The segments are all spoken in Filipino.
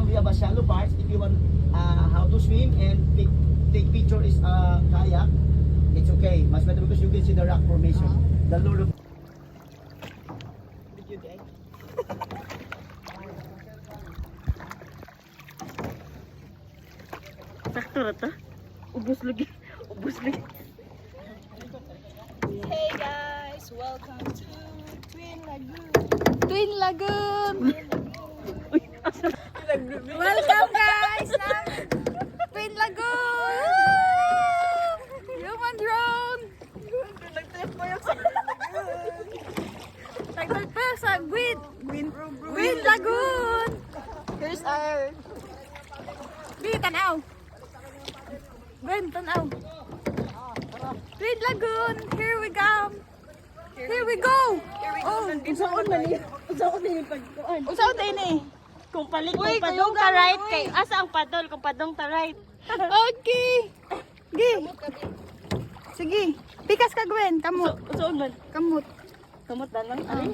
we have a shallow parts. If you want how to swim and take picture is kayak, it's okay. Mas better because you can see the rock formation. The lower. Sakto na to. Ubus lagi. Ubus lagi. Hey guys, welcome to Twin Lagoon. Twin Lagoon. Uy, asa? Welcome guys! Twin Lagoon. Human drone. Nag-trip po yung sa lagoon. Nagtagpa sa Twin Lagoon. Here's our... Di, tanaw. Gwen, tanaw. Twin Lagoon. Here we come. Here we go. Oh, Unsaon man ni? Unsaon din yung pagkuan? usaw din eh. Kung palit Uy, kung padong kayuga ka na, right uy. kay asa ang padol kung padong ta right. Okay. Gi. Sige. Pikas ka, Gwen. Kamot. Unsaon man? Kamot. Kamot na lang. Ari.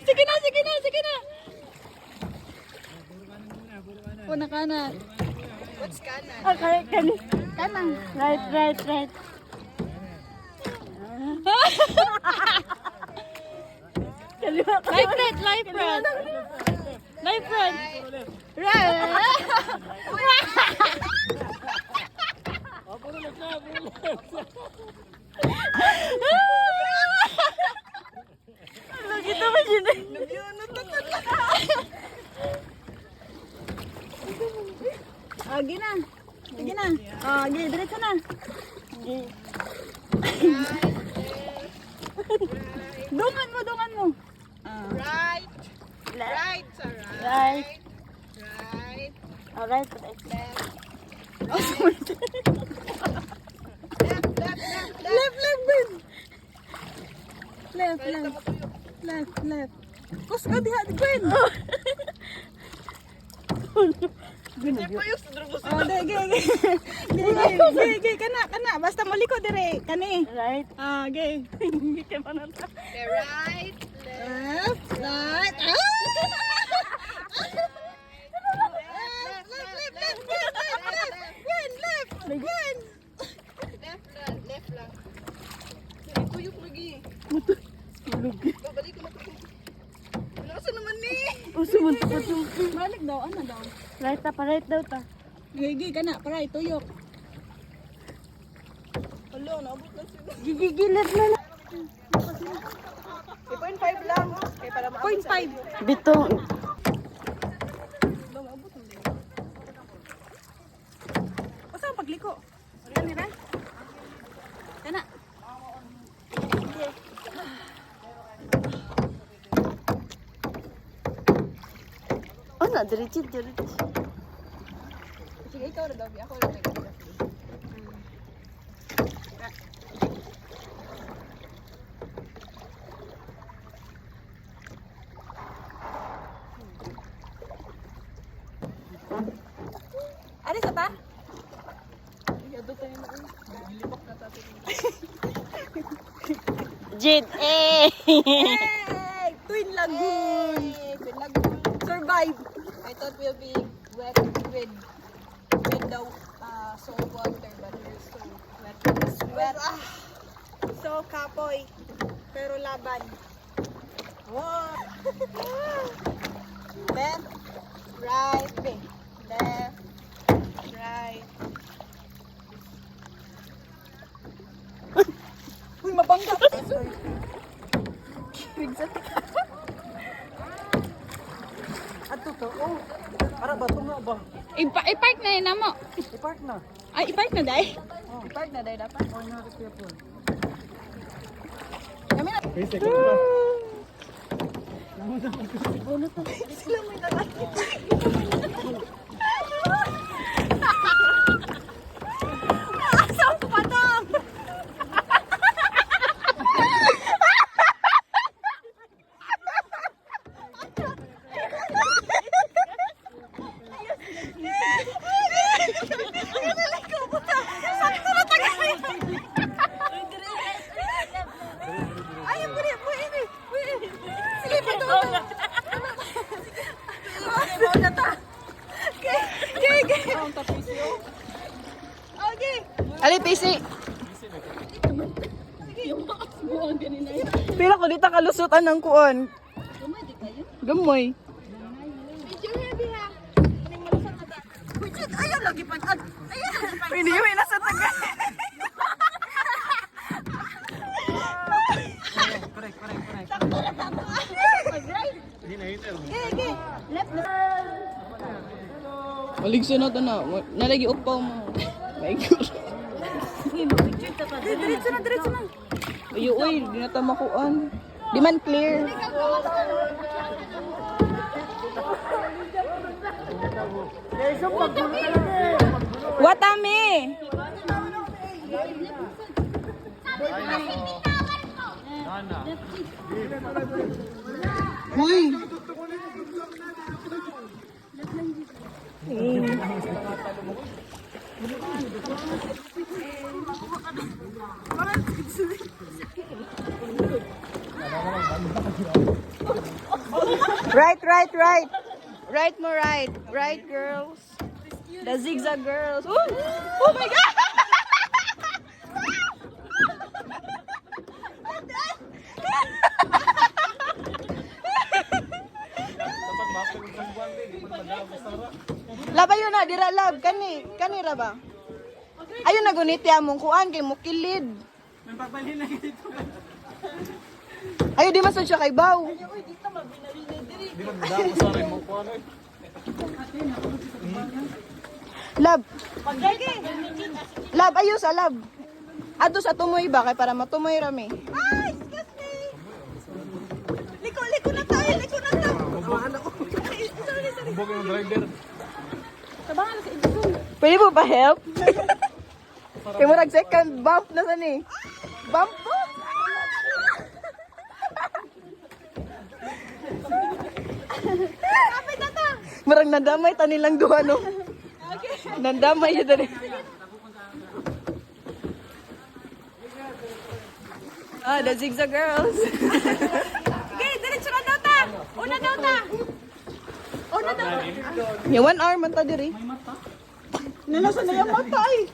Sige na, sige na, sige na. Puna kanan. What's kanan? Ah, kanan. Right, right, right. Life right, life right. Life right. Lagi naman yun eh. Agi na. Sige na. Agi, diretso na. Dungan mo, dungan mo. Right. Left. Right, sa right. Right. Right. Alright. Left. Oh, sorry. Left, left, left, left. Left, left, Ben. Left, Balik na left. matuyo. Left, left. Kus ka diha, Gwen. Hindi po yung sa drugos. Oh, ge, kana. Basta maliko dire, kani. Right. Ge. Hindi ka man na. Okay, right. Left. Left, right. Left lang. Tuyok lagi. Babalik ko na to. Nasa naman ni? Sumunta pa sumpi. Balik daw, ano daw? Right ta, pa-right daw ta. Ge, kana, para ituyok. Hello, naabot lang sila. Gigigilat na na. 0.5 lang. Okay, para maabot sa 0.5. Bito. Basta ang pagliko. Ano nila? Kana. Oh, na, diretso. Sige, ikaw na daw. Ako na daw. Ano sa pa? Jid, eh! Hey! Twin Lagoon! Twin Lagoon. Survive! I thought we'll be wet with the salt water, but we're so wet with the sweat. So, kapoy. Pero laban. Wow! Left, right, left, right. Uy, mabangga! At totoo. Para ba ito nga ba? I-park na yun mo. I-park na. Ay, i-park na dahil. I-park na dahil dapat. Oh, nga kaya po. Kami na. Basic ko ba? Sila may nalang. Asam pa dong! Sakto na tagal. Pila ko dito kalusutan ng kuon. Gamoy. Medyo heavy ha. Ayaw lagi pa. Ayaw. Iniwi na sa taga. Maligso na to na. Nalagi upaw mo. My God. Diretso na, diretso na. Ayo, uy, di na tamakuan. Di man clear. Watami! Uy! Right, right, right. Right mo, right. Right, girls. The zigzag girls. Oh, oh my God! Laba yun na, dira lab. Kani ra ba? Ayun na gunit ya mong kuan kay mukilid. Ayo di masud siya kay baw. Lab. Lab ayo sa lab. Ato sa tumoy ba kay para matumoy rami. Ay, excuse me. Liko na tayo, liko na tayo. Sorry. Tabangan sa idol. Pwede mo pa help? Kaya mo nag-second bump na sa ni. Bump po? Kapit na ta. Marang nandamay ta nilang duha no. Okay. Nandamay yun dali. Ah, the zigzag girls. Okay, diretso na daw ta. Una daw ta. Una daw. Yung 1 hour man ta diri. Nalasan na yung mata eh.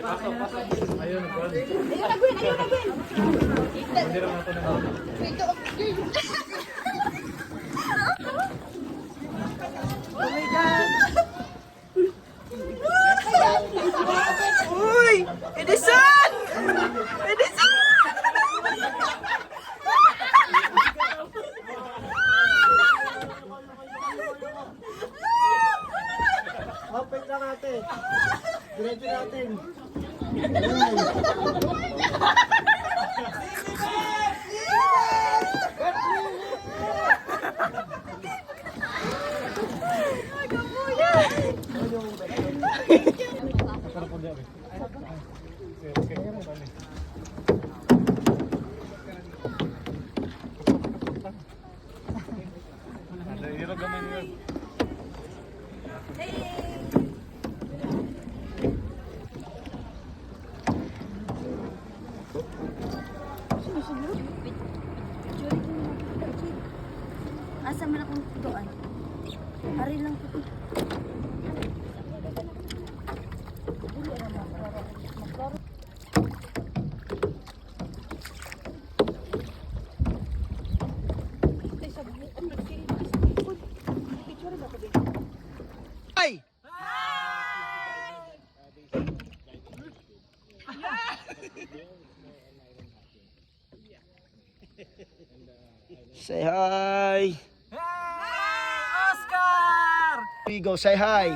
Ayun na Gwen, ayun na Gwen. Oh my God. Uy! Edison! Edison! Open lang natin. Diretso natin. Asa man akong tuan. Ari lang ko. Hi! Say hi. Hey, Oscar! We go say hi.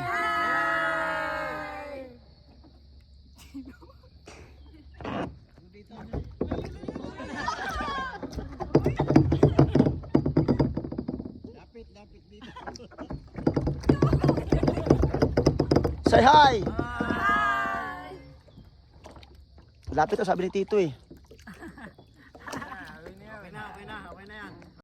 Say hi. Lapit to sabi ni Tito eh.